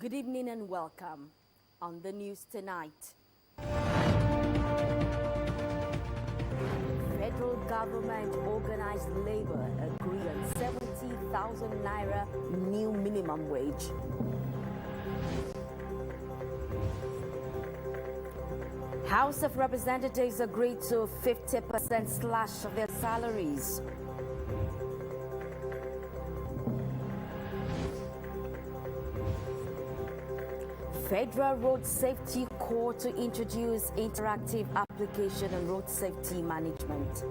Good evening and welcome. On the news tonight, federal government organized labor agree on 70,000 naira new minimum wage. House of Representatives agreed to 50% slash of their salaries. Federal Road Safety Corps to introduce interactive application on road safety management.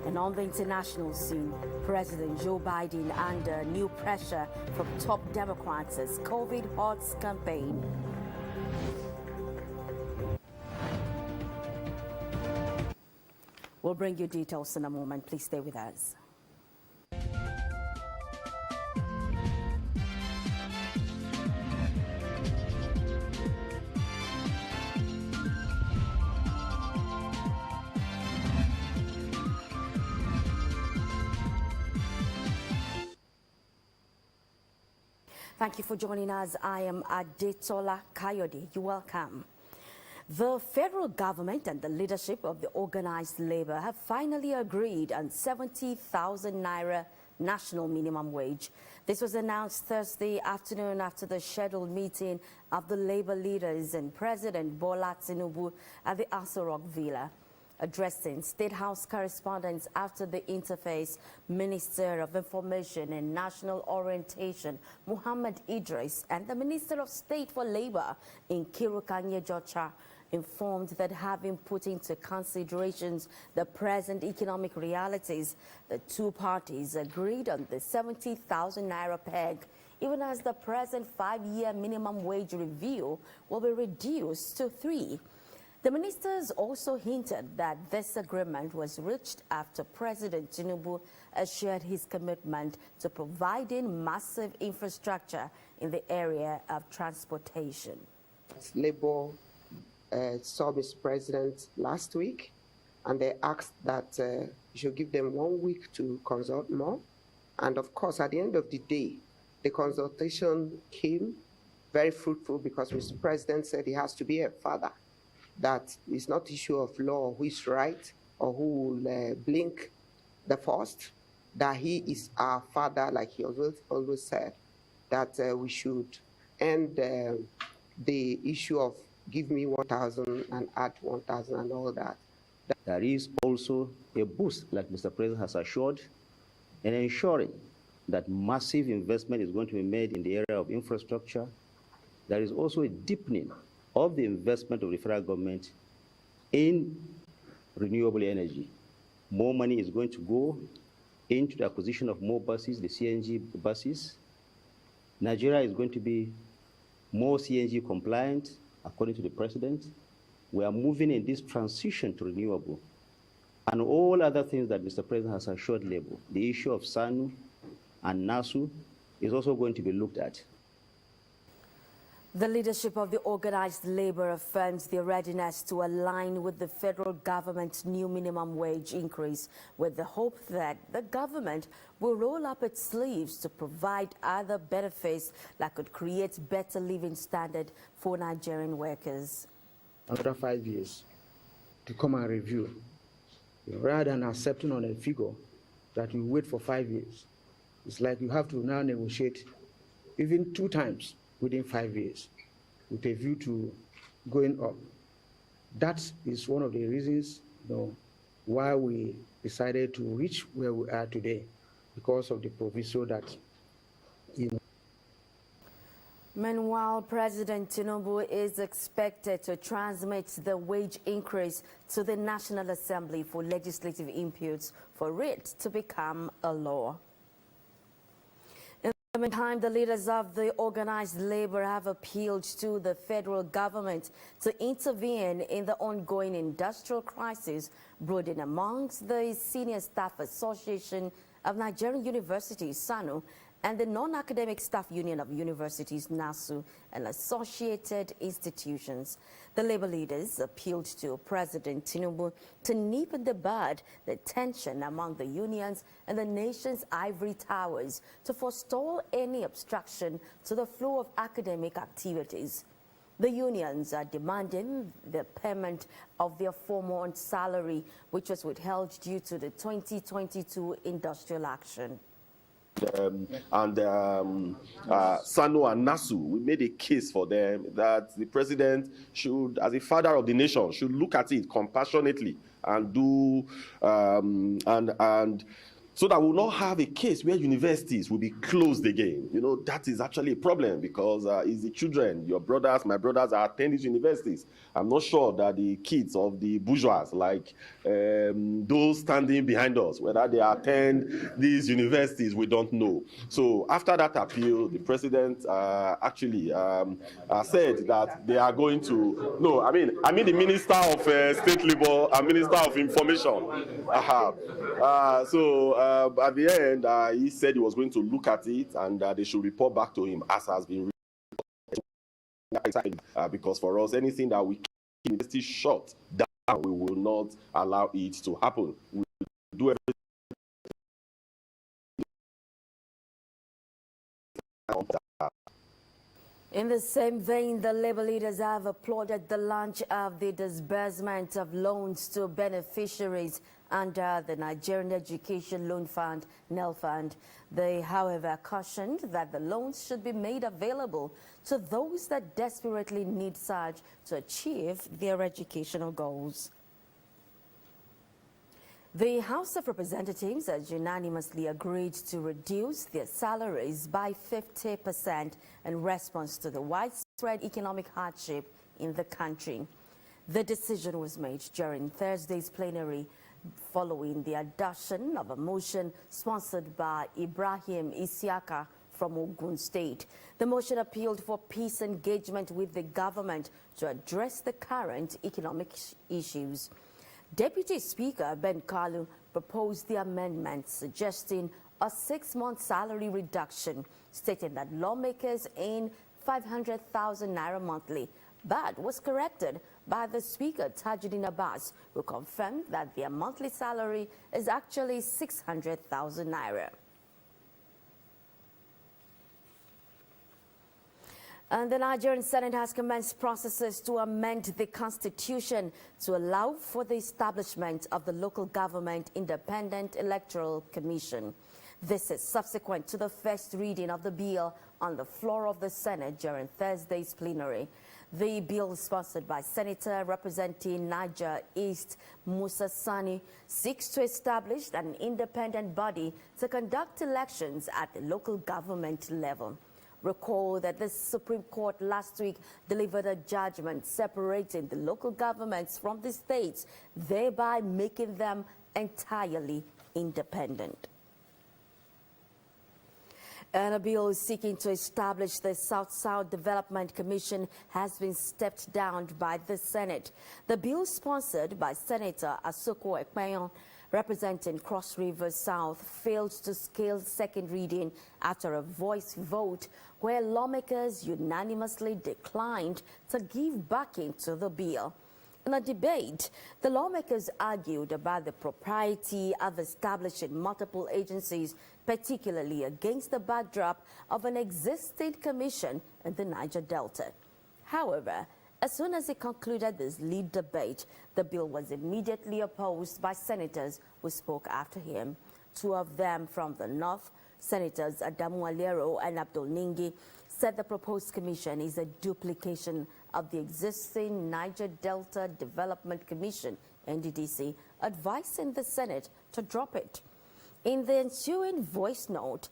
And on the international scene, President Joe Biden under new pressure from top Democrats as COVID halts campaign. We'll bring you details in a moment. Please stay with us. Thank you for joining us. I am Adetola Kayode. You're welcome. The federal government and the leadership of the organized labor have finally agreed on 70,000 naira national minimum wage. This was announced Thursday afternoon after the scheduled meeting of the labor leaders and President Bola Tinubu at the Aso Rock Villa. Addressing State House correspondents after the interface, Minister of Information and National Orientation, Muhammad Idris, and the Minister of State for Labor, Nkiru Jocha, informed that having put into considerations the present economic realities, the two parties agreed on the 70,000 naira peg, even as the present 5-year minimum wage review will be reduced to 3. The ministers also hinted that this agreement was reached after President Tinubu assured his commitment to providing massive infrastructure in the area of transportation. Labour saw Mr. President last week, and they asked that you should give them 1 week to consult more. And of course, at the end of the day, the consultation came very fruitful because Mr. President said he has to be a father. That it's not issue of law who is right or who will blink the first, that he is our father, like he always said, that we should end the issue of give me 1,000 and add 1,000 and all that. There is also a boost, like Mr. President has assured, in ensuring that massive investment is going to be made in the area of infrastructure. There is also a deepening of the investment of the federal government in renewable energy. More money is going to go into the acquisition of more buses, the CNG buses. Nigeria is going to be more CNG compliant, according to the president. We are moving in this transition to renewable. And all other things that Mr. President has assured Labour, the issue of SANU and NASU is also going to be looked at. The leadership of the organized labor affirms their readiness to align with the federal government's new minimum wage increase, with the hope that the government will roll up its sleeves to provide other benefits that could create better living standard for Nigerian workers. After 5 years, to come and review, rather than accepting on a figure that you wait for 5 years, it's like you have to now negotiate even 2 times within 5 years, with a view to going up. That is one of the reasons, why we decided to reach where we are today, because of the proviso that, Meanwhile, President Tinubu is expected to transmit the wage increase to the National Assembly for legislative inputs for it to become a law. In the meantime, the leaders of the organized labor have appealed to the federal government to intervene in the ongoing industrial crisis brewing amongst the Senior Staff Association of Nigerian Universities, SANU, and the Non-Academic Staff Union of Universities, NASU, and associated institutions. The labor leaders appealed to President Tinubu to nip in the bud the tension among the unions and the nation's ivory towers to forestall any obstruction to the flow of academic activities. The unions are demanding the payment of their 4-month salary, which was withheld due to the 2022 industrial action. SANU and NASU, we made a case for them that the president should, as a father of the nation, should look at it compassionately and do so that we'll not have a case where universities will be closed again. You know, that is actually a problem because it's the children, your brothers, my brothers are attending these universities. I'm not sure that the kids of the bourgeois, like those standing behind us, whether they attend these universities, we don't know. So after that appeal, the president actually said that they are going to, no, I mean the Minister of State Labor and Minister of Information. At the end, he said he was going to look at it and they should report back to him as has been reported. Because for us, anything that we keep university shut down, we will not allow it to happen. We will do everything. In the same vein, the labor leaders have applauded the launch of the disbursement of loans to beneficiaries under the Nigerian Education Loan Fund, NELFund. They, however, cautioned that the loans should be made available to those that desperately need such to achieve their educational goals. The House of Representatives has unanimously agreed to reduce their salaries by 50% in response to the widespread economic hardship in the country. The decision was made during Thursday's plenary following the adoption of a motion sponsored by Ibrahim Isiaka from Ogun State. The motion appealed for peace engagement with the government to address the current economic issues. Deputy Speaker Ben Kalu proposed the amendment suggesting a 6-month salary reduction, stating that lawmakers earn 500,000 naira monthly, but was corrected by the Speaker Tajuddin Abbas, who confirmed that their monthly salary is actually 600,000 naira. And the Nigerian Senate has commenced processes to amend the Constitution to allow for the establishment of the Local Government Independent Electoral Commission. This is subsequent to the first reading of the bill on the floor of the Senate during Thursday's plenary. The bill, sponsored by Senator representing Niger East Musa Sani, seeks to establish an independent body to conduct elections at the local government level. Recall that the Supreme Court last week delivered a judgment separating the local governments from the states, thereby making them entirely independent. And a bill seeking to establish the South-South Development Commission has been stepped down by the Senate. The bill, sponsored by Senator Asoko Ekpeyon, representing Cross River South, failed to scale second reading after a voice vote where lawmakers unanimously declined to give backing to the bill. In a debate, the lawmakers argued about the propriety of establishing multiple agencies, particularly against the backdrop of an existing commission in the Niger Delta. However, as soon as he concluded this lead debate, the bill was immediately opposed by senators who spoke after him. Two of them from the North, Senators Adamu Aliero and Abdul Ningi, said the proposed commission is a duplication of the existing Niger Delta Development Commission, NDDC, advising the Senate to drop it. In the ensuing voice vote,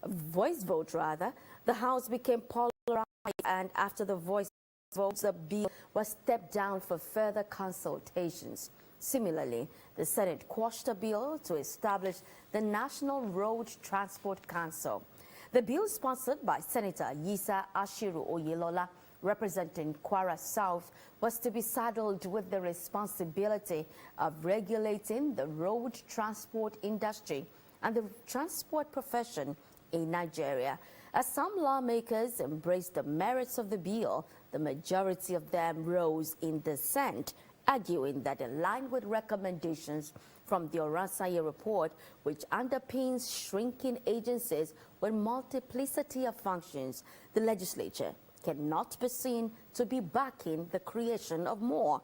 the House became polarized, and after the voice votes, the bill was stepped down for further consultations. Similarly, the Senate quashed a bill to establish the National Road Transport Council. The bill, sponsored by Senator Yisa Ashiru Oyelola, representing Kwara South, was to be saddled with the responsibility of regulating the road transport industry and the transport profession in Nigeria. As some lawmakers embraced the merits of the bill, the majority of them rose in dissent, arguing that aligned with recommendations from the Oransaye report, which underpins shrinking agencies with multiplicity of functions, the legislature cannot be seen to be backing the creation of more.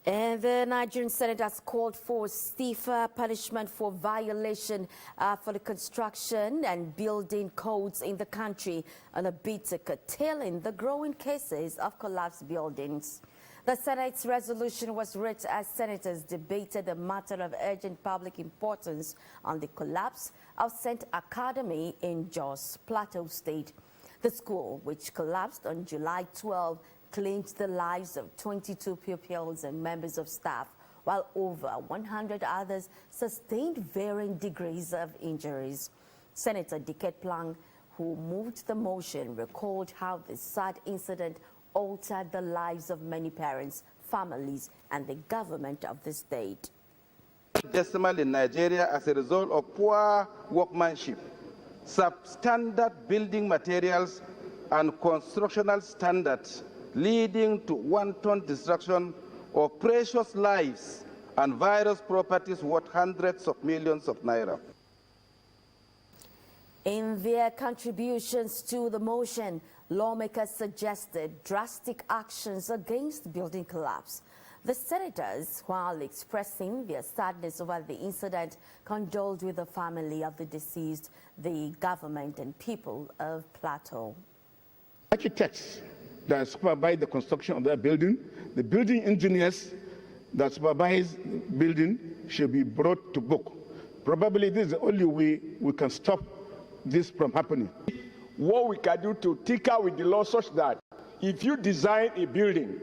And the Nigerian Senate has called for stiffer punishment for violation for the construction and building codes in the country on a bid to curtailing the growing cases of collapsed buildings. The Senate's resolution was read as senators debated the matter of urgent public importance on the collapse of St. Academy in Jos, Plateau State. The school, which collapsed on July 12, claimed the lives of 22 pupils and members of staff, while over 100 others sustained varying degrees of injuries. Senator Diket Plang, who moved the motion, recalled how the sad incident altered the lives of many parents, families, and the government of the state. Decimal in Nigeria as a result of poor workmanship, substandard building materials, and constructional standards, leading to wanton destruction of precious lives and various properties worth hundreds of millions of naira. In their contributions to the motion, lawmakers suggested drastic actions against building collapse. The senators, while expressing their sadness over the incident, condoled with the family of the deceased, the government and people of Plateau. Architects that supervise the construction of that building, the building engineers that supervise building should be brought to book. Probably this is the only way we can stop this from happening. What we can do to tinker with the law such that if you design a building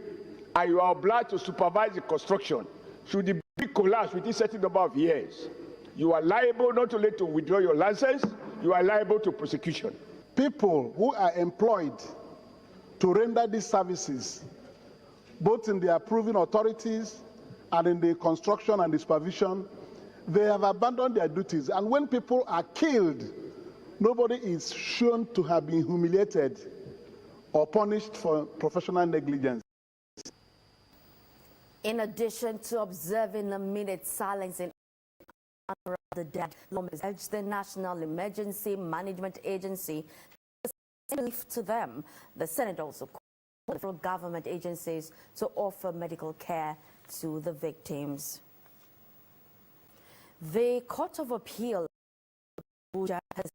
and you are obliged to supervise the construction, should the building collapse within a certain number of years, you are liable not only to withdraw your license, you are liable to prosecution. People who are employed to render these services, both in the approving authorities and in the construction and the supervision, they have abandoned their duties. And when people are killed, nobody is shown to have been humiliated or punished for professional negligence. In addition to observing a minute silence in honor of the dead, lawmakers urged the National Emergency Management Agency to them. The Senate also called for government agencies to offer medical care to the victims. The Court of Appeal Abuja has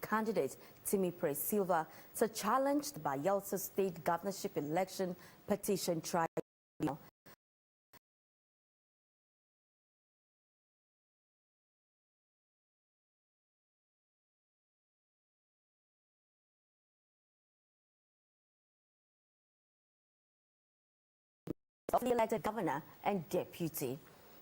candidate Timipre Silva to challenge the Bayelsa State Governorship Election Petition Tribunal. Of the elected governor and deputy.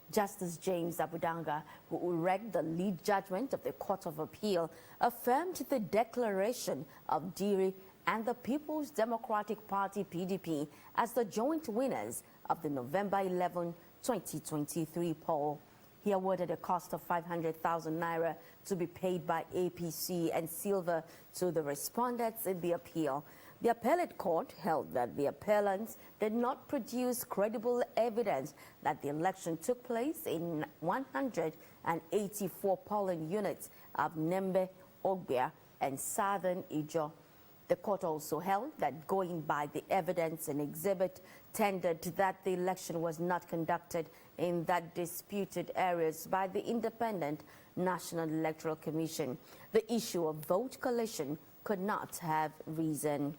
Justice James Abudanga, who read the lead judgment of the Court of Appeal, affirmed the declaration of Diri and the People's Democratic Party (PDP) as the joint winners of the November 11, 2023 poll. He awarded a cost of 500,000 naira to be paid by APC and Silva to the respondents in the appeal. The appellate court held that the appellants did not produce credible evidence that the election took place in 184 polling units of Nembe, Ogbia, and Southern Ijo. The court also held that going by the evidence and exhibit tendered that the election was not conducted in that disputed areas by the Independent National Electoral Commission. The issue of vote collation could not have risen.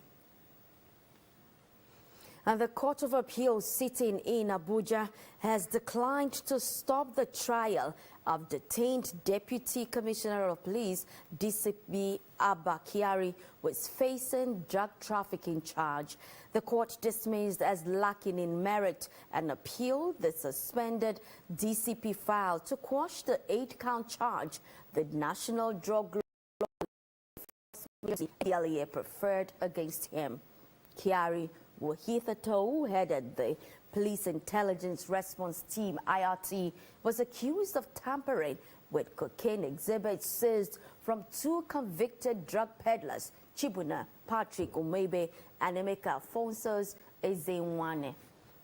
And the Court of Appeal sitting in Abuja has declined to stop the trial of detained Deputy Commissioner of Police DCP Abba Kyari, who is facing drug trafficking charge. The court dismissed as lacking in merit and appealed the suspended DCP file to quash the 8-count charge the National Drug NDLEA preferred against him. Kyari Wahithato, headed the Police Intelligence Response Team, IRT, was accused of tampering with cocaine exhibits seized from 2 convicted drug peddlers, Chibuna Patrick Umebe and Emeka Alphonsus Ezenwane.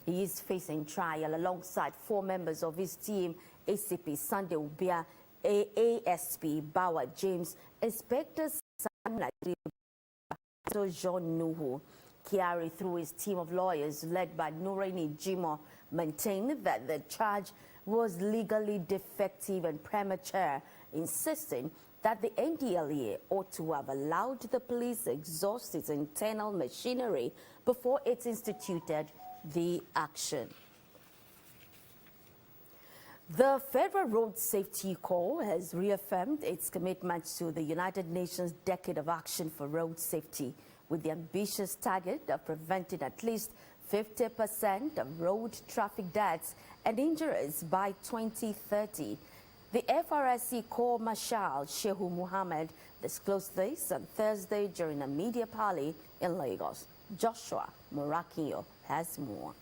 He is facing trial alongside 4 members of his team, ACP Sunday Ubia, ASP Bawa James, Inspector John Nuhu. Kyari, through his team of lawyers led by Nureni Jimo, maintained that the charge was legally defective and premature, insisting that the NDLEA ought to have allowed the police to exhaust its internal machinery before it instituted the action. The Federal Road Safety Corps has reaffirmed its commitment to the United Nations Decade of Action for Road Safety, with the ambitious target of preventing at least 50% of road traffic deaths and injuries by 2030. The FRSC Corps Marshal Shehu Mohammed disclosed this on Thursday during a media parley in Lagos. Joshua Morakinyo has more.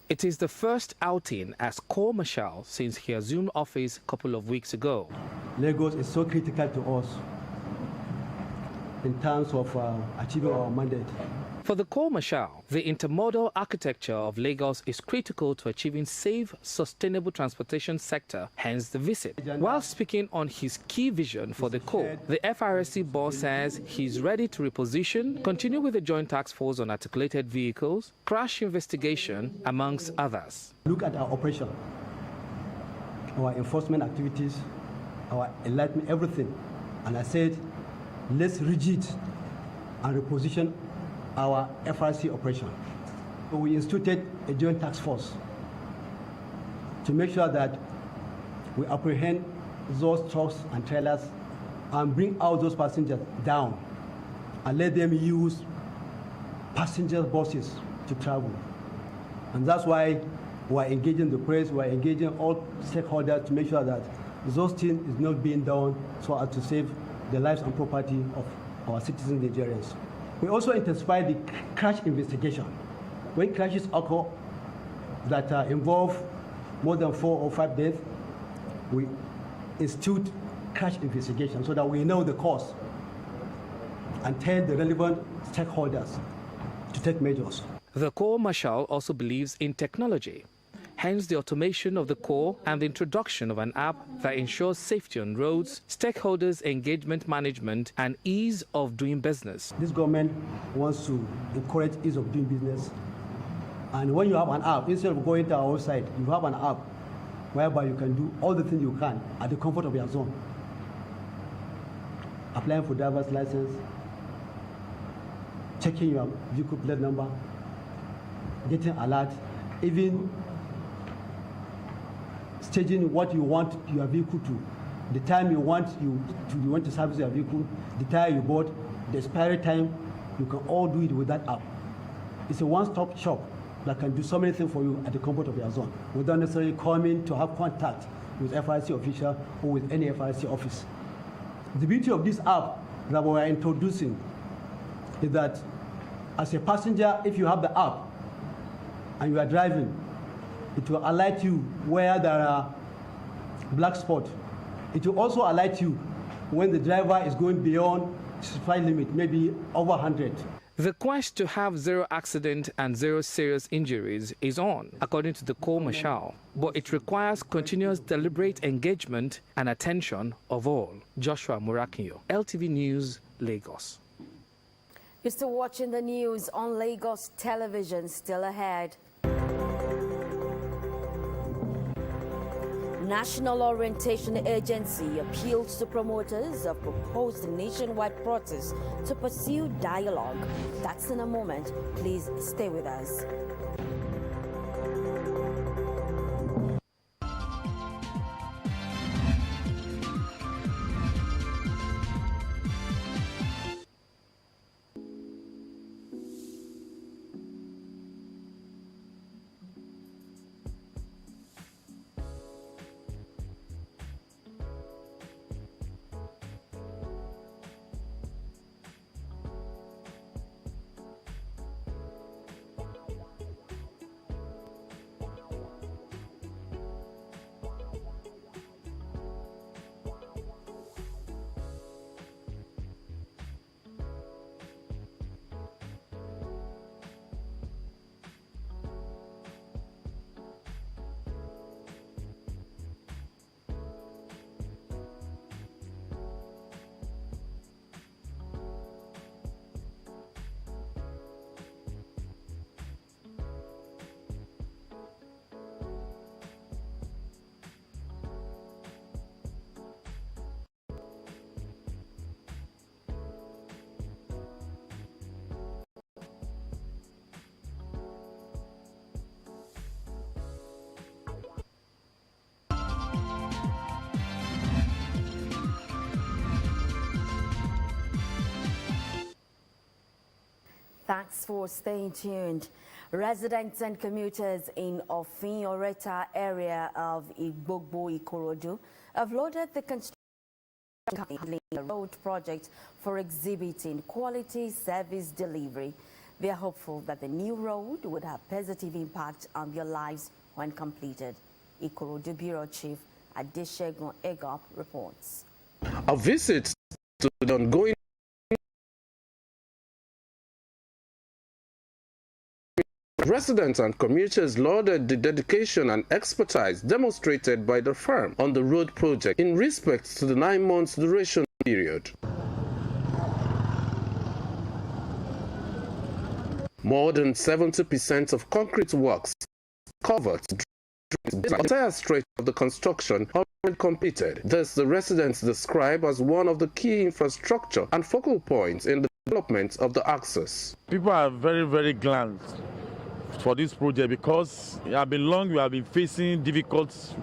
It is the first outing as Corps Marshal since he assumed office a couple of weeks ago. Lagos is so critical to us in terms of achieving our mandate. For the Corps Marshal, the intermodal architecture of Lagos is critical to achieving safe, sustainable transportation sector, hence the visit. While speaking on his key vision for the Corps, the FRSC boss says he's ready to reposition, continue with the Joint Task Force on Articulated Vehicles, crash investigation, amongst others. Look at our operation, our enforcement activities, our enlightenment, everything. And I said, let's rigid and reposition our FRC operation. So we instituted a joint task force to make sure that we apprehend those trucks and trailers and bring out those passengers down and let them use passenger buses to travel. And that's why we're engaging the press, we're engaging all stakeholders to make sure that those things is not being done so as to save the lives and property of our citizens Nigerians. We also intensify the crash investigation. When crashes occur that involve more than 4 or 5 deaths, we institute crash investigation so that we know the cause and tell the relevant stakeholders to take measures. The Corps Marshal also believes in technology, hence the automation of the Corps and the introduction of an app that ensures safety on roads, stakeholders' engagement management, and ease of doing business. This government wants to encourage ease of doing business. And when you have an app, instead of going to our website, you have an app whereby you can do all the things you can at the comfort of your zone. Applying for driver's license, checking your vehicle plate number, getting alert, even staging what you want your vehicle to, the time you want to service your vehicle, the tire you bought, the expiry time, you can all do it with that app. It's a one-stop shop that can do so many things for you at the comfort of your zone, without necessarily coming to have contact with FRC official or with any FRC office. The beauty of this app that we are introducing is that as a passenger, if you have the app and you are driving, it will alert you where there are black spots. It will also alert you when the driver is going beyond specified limit, maybe over 100. The quest to have zero accident and zero serious injuries is on, according to the Corps Marshal, but it requires continuous deliberate engagement and attention of all. Joshua Morakinyo, LTV News, Lagos. You're still watching the news on Lagos Television. Still ahead. National Orientation Agency appeals to promoters of proposed nationwide protest to pursue dialogue. That's in a moment. Please stay with us. Thanks for staying tuned. Residents and commuters in Ofin Oreta area of Igbogbo, Ikorodu have lauded the construction company the road project for exhibiting quality service delivery. They are hopeful that the new road would have positive impact on their lives when completed. Ikorodu Bureau Chief Adeshegun Egop reports. A visit to the ongoing residents and commuters lauded the dedication and expertise demonstrated by the firm on the road project in respect to the 9 months duration period. More than 70% of concrete works covered the entire stretch of the construction already completed. This the residents describe as one of the key infrastructure and focal points in the development of the axis. People are very, very glad for this project because we have been facing difficult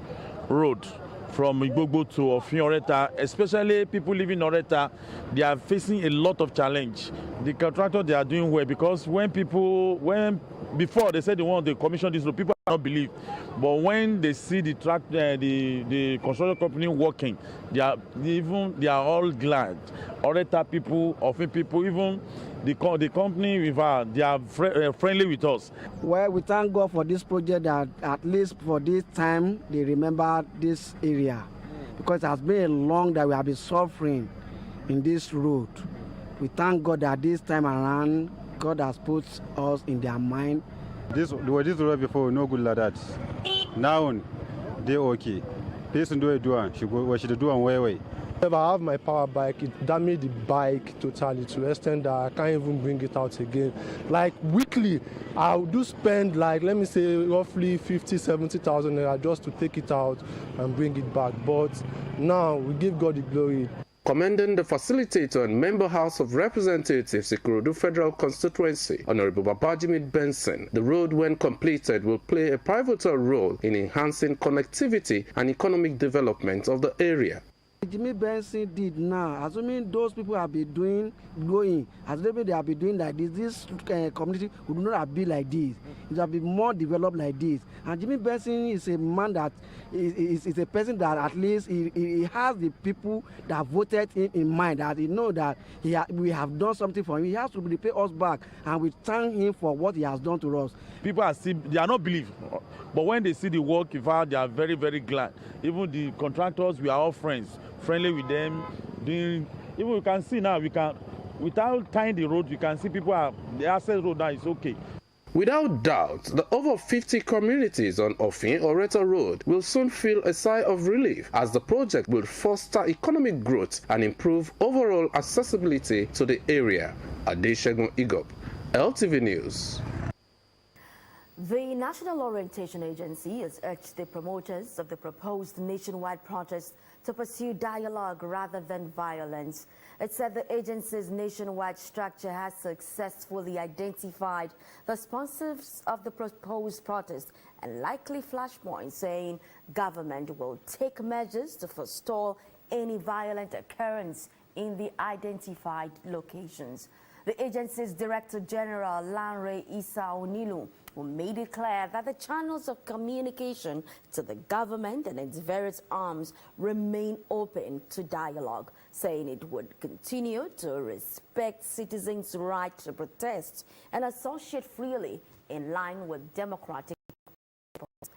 road from Igbogbo to Ofin Oreta, especially people living in Oreta. They are facing a lot of challenge. The contractor, they are doing well because before they said they want to commission this road, people don't believe. But when they see the construction company working, they are all glad. Oreta people, Ofin people, even the company they are friendly with us. Well, we thank God for this project that at least for this time they remember this area, because it has been a long that we have been suffering in this road. We thank God that this time around God has put us in their mind. This road before no good like that. Now they okay. Person do it we should do way. If I have my power bike, it damaged the bike totally to the extent that I can't even bring it out again. Like weekly, I do spend like, let me say, roughly 50,000-70,000 naira just to take it out and bring it back. But now we give God the glory. Commending the facilitator and member House of Representatives, Ikorodu Federal Constituency, Honorable Babajimi Benson, the road when completed will play a pivotal role in enhancing connectivity and economic development of the area. Jimmy Benson did now, assuming those people have been assuming they have been doing like this community would not have been like this. It will have been more developed like this. And Jimmy Benson is a man that is a person that at least he has the people that voted him in mind, that he know that we have done something for him. He has to repay us back, and we thank him for what he has done to us. People they are not believe, but when they see the work, in fact, they are very, very glad. Even the contractors, we are all friendly with them. Even we can see now, without tying the road, you can see the access road now is okay. Without doubt, the over 50 communities on Ofin Oreta Road will soon feel a sigh of relief as the project will foster economic growth and improve overall accessibility to the area. Adeshegun Egop, LTV News. The National Orientation Agency has urged the promoters of the proposed nationwide protest to pursue dialogue rather than violence. It said the agency's nationwide structure has successfully identified the sponsors of the proposed protest and likely flashpoints, saying government will take measures to forestall any violent occurrence in the identified locations. The agency's Director General Lanre Issa Onilu made it clear that the channels of communication to the government and its various arms remain open to dialogue, saying it would continue to respect citizens' right to protest and associate freely in line with democratic.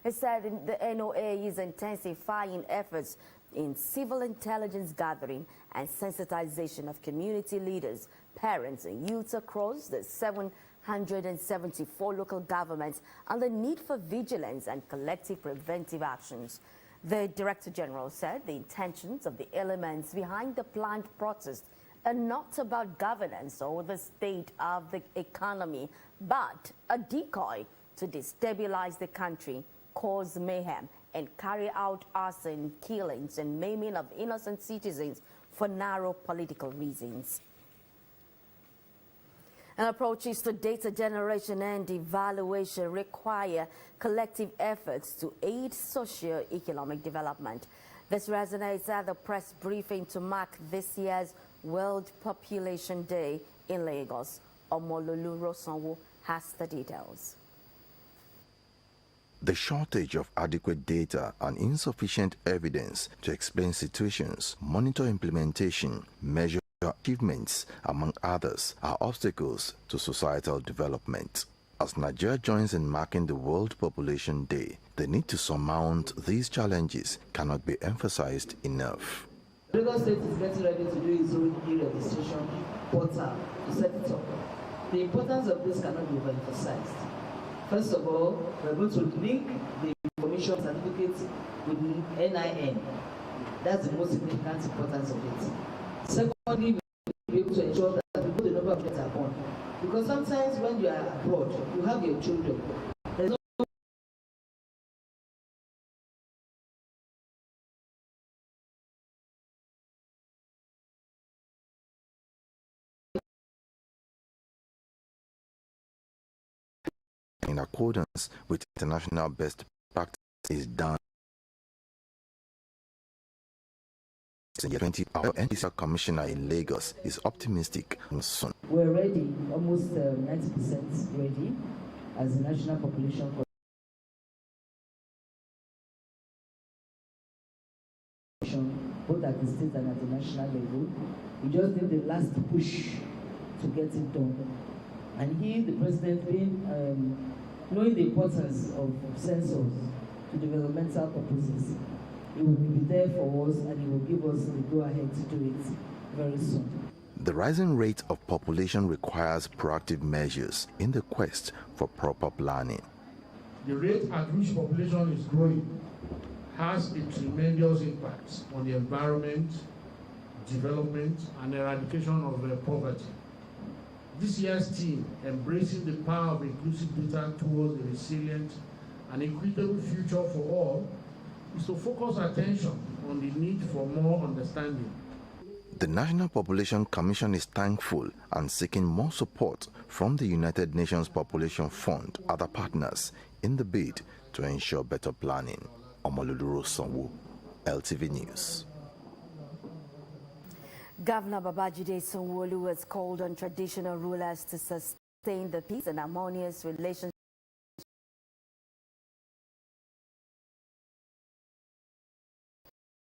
It said the NOA is intensifying efforts in civil intelligence gathering and sensitization of community leaders, parents, and youths across the 774 local governments on the need for vigilance and collective preventive actions. The Director General said the intentions of the elements behind the planned protest are not about governance or the state of the economy, but a decoy to destabilize the country, cause mayhem, and carry out arson, killings, and maiming of innocent citizens for narrow political reasons. And approaches to data generation and evaluation require collective efforts to aid socio-economic development. This resonates at the press briefing to mark this year's World Population Day in Lagos. Omololu Rosanwo has the details. The shortage of adequate data and insufficient evidence to explain situations, monitor implementation, measure achievements, among others, are obstacles to societal development. As Nigeria joins in marking the World Population Day, the need to surmount these challenges cannot be emphasized enough. Lagos State is getting ready to do its own e-registration portal to set it up. The importance of this cannot be overemphasized. First of all, we're going to link the information certificate with NIN. That's the most significant importance of it. Secondly, we'll be able to ensure that we put the number of children are born. Because sometimes when you are abroad, you have your children. There's no in accordance with international best practice is done. The 20-hour NDC commissioner in Lagos is optimistic and soon. We're ready, almost 90% ready as a national population. Both at the state and at the national level. We just need the last push to get it done. And he, the president, being knowing the importance of sensors to developmental purposes, he will be there for us and he will give us the go-ahead to do it very soon. The rising rate of population requires proactive measures in the quest for proper planning. The rate at which population is growing has a tremendous impact on the environment, development, and eradication of poverty. This year's theme, Embracing the Power of Inclusive Data Towards a Resilient and Equitable Future for All, is to focus attention on the need for more understanding. The National Population Commission is thankful and seeking more support from the United Nations Population Fund, other partners, in the bid to ensure better planning. Omololu Rosanwo, LTV News. Governor Babajide Sanwo-Olu has called on traditional rulers to sustain the peace and harmonious relationship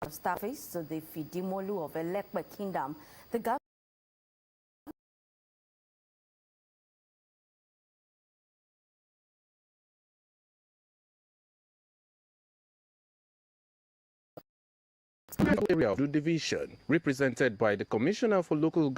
of staffers to the Fidimolu of Elekpe Kingdom. The governor area of the division, represented by the Commissioner for Local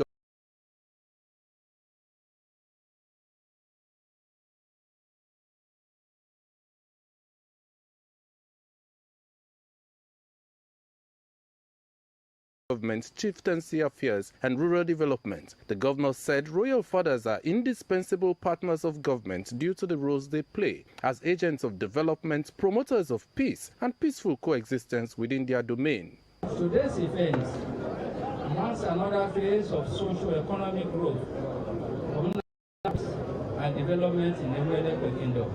Government Chieftaincy Affairs and Rural Development. The governor said royal fathers are indispensable partners of government due to the roles they play as agents of development, promoters of peace and peaceful coexistence within their domain. Today's event marks another phase of socio-economic growth and development in the Elekpe Kingdom.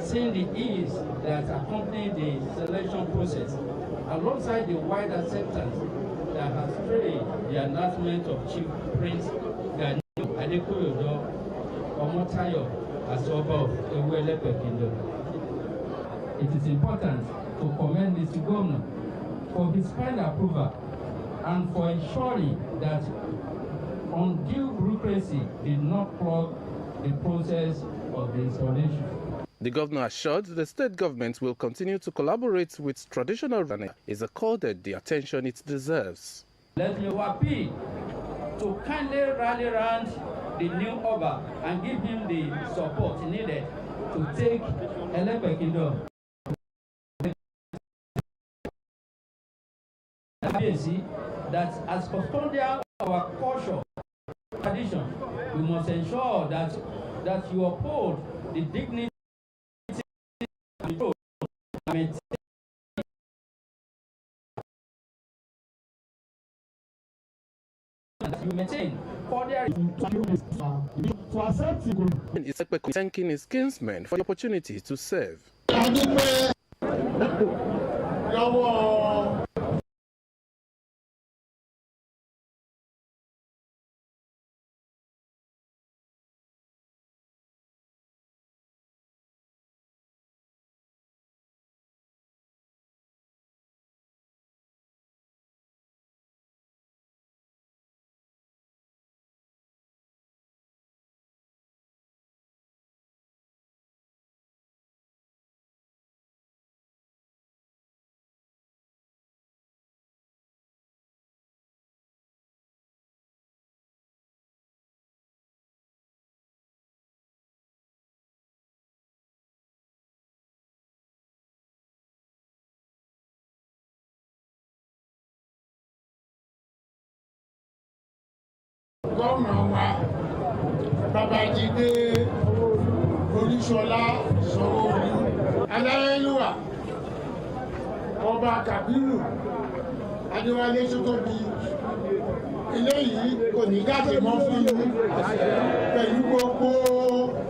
Seeing the ease that accompanied the selection process, alongside the wide acceptance that has trailed the announcement of Chief Prince Gani Adekoyodo Omotayo as Oba of Elekpe Kingdom. It is important to commend Mr. Governor for his kind approval and for ensuring that undue bureaucracy did not clog the process of the installation. The governor assured the state government will continue to collaborate with traditional rulers is accorded the attention it deserves. Let me appeal to kindly rally around the new Oba and give him the support needed to take Elekpe Kingdom. That as custodian of our culture tradition, we must ensure that you uphold the dignity and maintain you maintain thanking his kinsmen for the opportunity to serve. gómìnà wa Babájídé Olúṣọlá Sanwó-Olú Aláyélúwà Ọba Kàbírù Adéwálé Ṣótóbi eléyìí kò ní jáde mọ́ fún yín pẹ̀lú gbogbo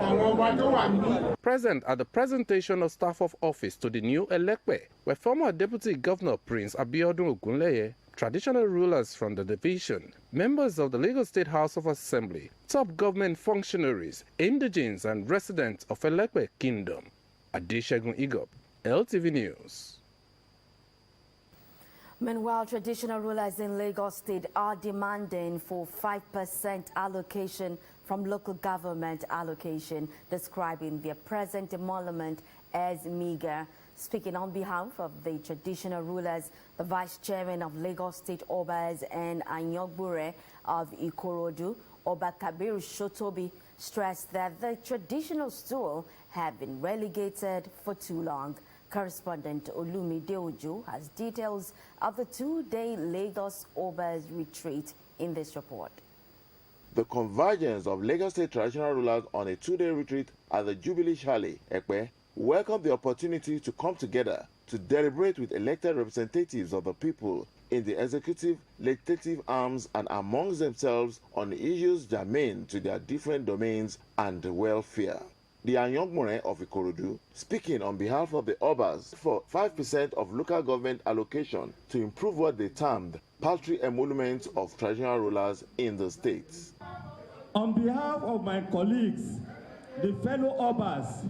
àwọn ọba tó wà níbí. Present at the presentation of staff of office to the new Elekpe were former Deputy Governor Prince Abiodun Ogunleye, traditional rulers from the division, members of the Lagos State House of Assembly, top government functionaries, indigenes and residents of Elekpe Kingdom. Adeshegun Igop, LTV News. Meanwhile, traditional rulers in Lagos State are demanding for 5% allocation from local government allocation, describing their present emolument as meager. Speaking on behalf of the traditional rulers, the Vice Chairman of Lagos State Obas and Anyogbure of Ikorodu, Oba Kabiru Shotobi, stressed that the traditional stool have been relegated for too long. Correspondent Olumide Ojo has details of the two-day Lagos Obas retreat in this report. The convergence of Lagos State traditional rulers on a two-day retreat at the Jubilee Chalet, Ekpe, welcomed the opportunity to come together to deliberate with elected representatives of the people in the executive, legislative arms and amongst themselves on issues germane to their different domains and welfare. The Anyogbure of Ikorodu, speaking on behalf of the Obas for 5% of local government allocation to improve what they termed paltry emoluments of traditional rulers in the states. On behalf of my colleagues, the fellow Obas,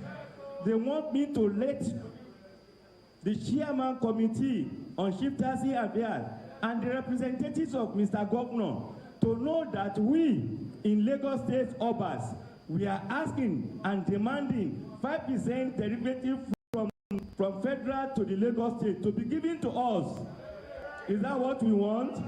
they want me to let the chairman committee on chieftaincy affairs and the representatives of Mr. Governor to know that we in Lagos State Obas, we are asking and demanding 5% derivative from federal to the Lagos State to be given to us. Is that what we want?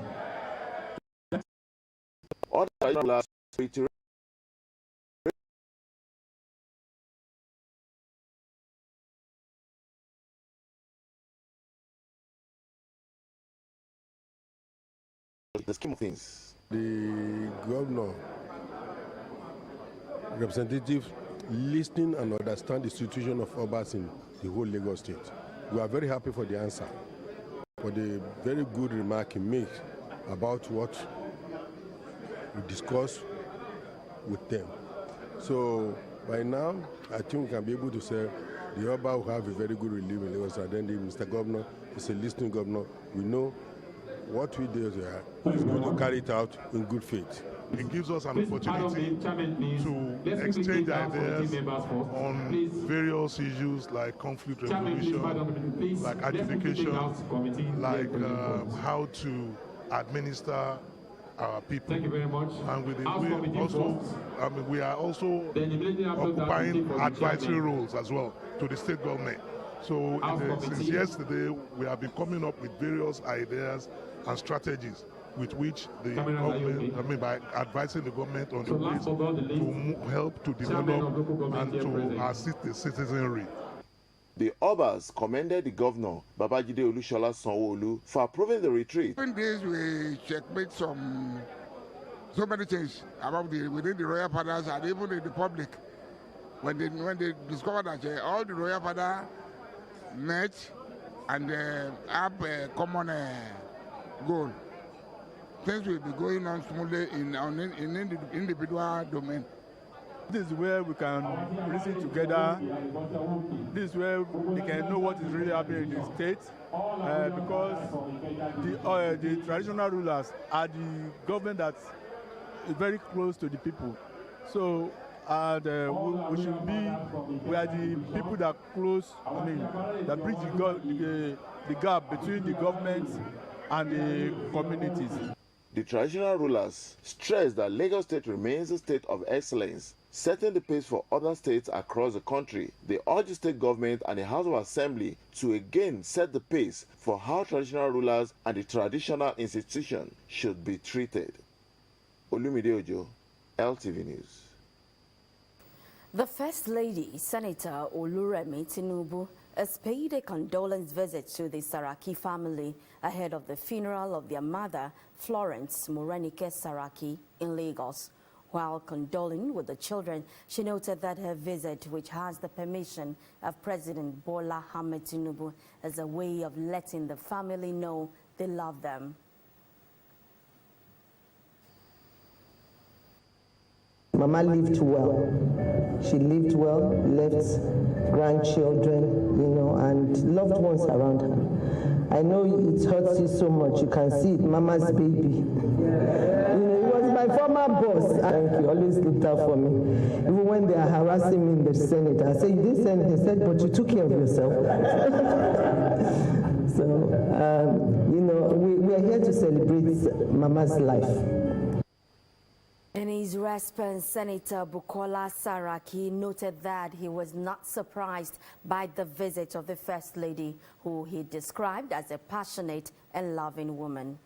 The scheme of things. The governor, representatives, listening and understand the situation of Obas in the whole Lagos State. We are very happy for the answer, for the very good remark he made about what we discussed with them. So by now, I think we can be able to say the Oba will have a very good relief in Lagos, and then Mr. Governor is a listening governor. We know what we do there is going to carry it out in good faith. It gives us an opportunity to exchange ideas on various issues like conflict resolution, like identification, like how to administer our people. Thank you very much. And we are also occupying advisory roles as well to the state government. So since yesterday, we have been coming up with various ideas and strategies with which the government, by advising the government on the ways to help to develop and to assist the citizenry. The Obas commended the governor, Babajide Olushola Sanwo-Olu, for approving the retreat. In this, we checkmate so many things about within the royal fathers and even in the public. When they discovered that all the royal fathers met and have a common goal, things will be going on smoothly in the individual domain. This is where we can reason together. This is where we can know what is really happening in the state, because the traditional rulers are the government that is very close to the people. So we are the people that close, that bridge the gap between the government and the communities. The traditional rulers stress that Lagos State remains a state of excellence, setting the pace for other states across the country. They urge the state government and the House of Assembly to again set the pace for how traditional rulers and the traditional institution should be treated. Olumide Ojo, LTV News. The First Lady, Senator Oluremi Tinubu, has paid a condolence visit to the Saraki family ahead of the funeral of their mother, Florence Morenike Saraki, in Lagos. While condoling with the children, she noted that her visit, which has the permission of President Bola Ahmed Tinubu, is a way of letting the family know they love them. Mama lived well. She lived well, left grandchildren, and loved ones around her. I know it hurts you so much. You can see it, Mama's baby. It was my former boss. Thank you. Always looked out for me. Even when they are harassing me in the Senate, I said, "You did Senate." He said, "But you took care of yourself." So, we are here to celebrate Mama's life. In his response, Senator Bukola Saraki noted that he was not surprised by the visit of the First Lady, who he described as a passionate and loving woman.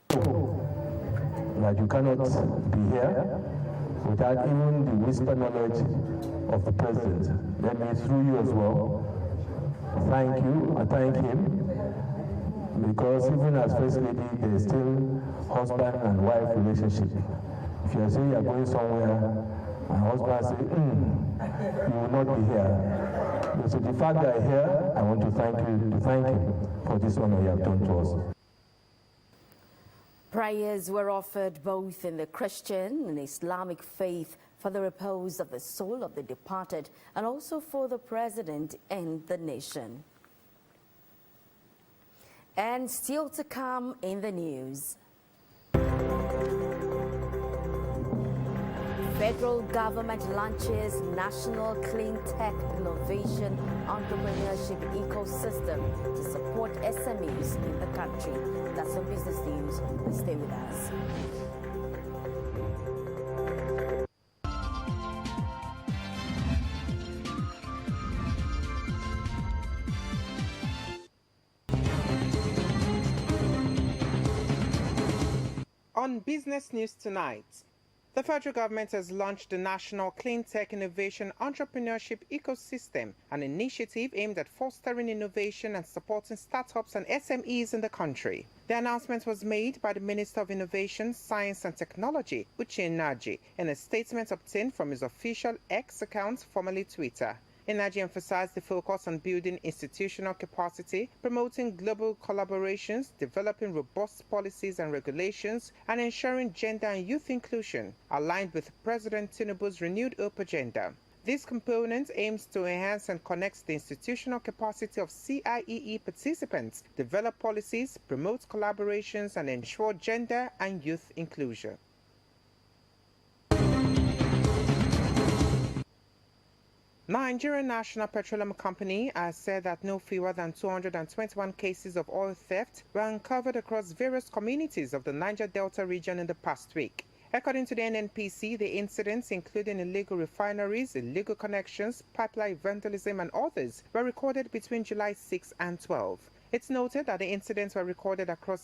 That you cannot be here without even the whisper knowledge of the President. Let me, through you as well, thank you. I thank him, because even as First Lady, there is still husband and wife relationship. If you are saying you are going somewhere, my husband says, you will not be here. So the fact that I am here, I want to thank him for this honor you have done to us. Prayers were offered both in the Christian and Islamic faith for the repose of the soul of the departed, and also for the President and the nation. And still to come in the news. Federal government launches National Clean Tech Innovation Entrepreneurship Ecosystem to support SMEs in the country. That's some business news. Please stay with us. On Business News tonight, the federal government has launched the National Clean Tech Innovation Entrepreneurship Ecosystem, an initiative aimed at fostering innovation and supporting startups and SMEs in the country. The announcement was made by the Minister of Innovation, Science and Technology, Uche Nnaji, in a statement obtained from his official X account, formerly Twitter. Nnaji emphasized the focus on building institutional capacity, promoting global collaborations, developing robust policies and regulations, and ensuring gender and youth inclusion, aligned with President Tinubu's renewed Hope agenda. This component aims to enhance and connect the institutional capacity of CIEE participants, develop policies, promote collaborations, and ensure gender and youth inclusion. Nigeria National Petroleum Company has said that no fewer than 221 cases of oil theft were uncovered across various communities of the Niger Delta region in the past week. According to the NNPC, the incidents, including illegal refineries, illegal connections, pipeline vandalism, and others, were recorded between July 6 and 12. It's noted that the incidents were recorded across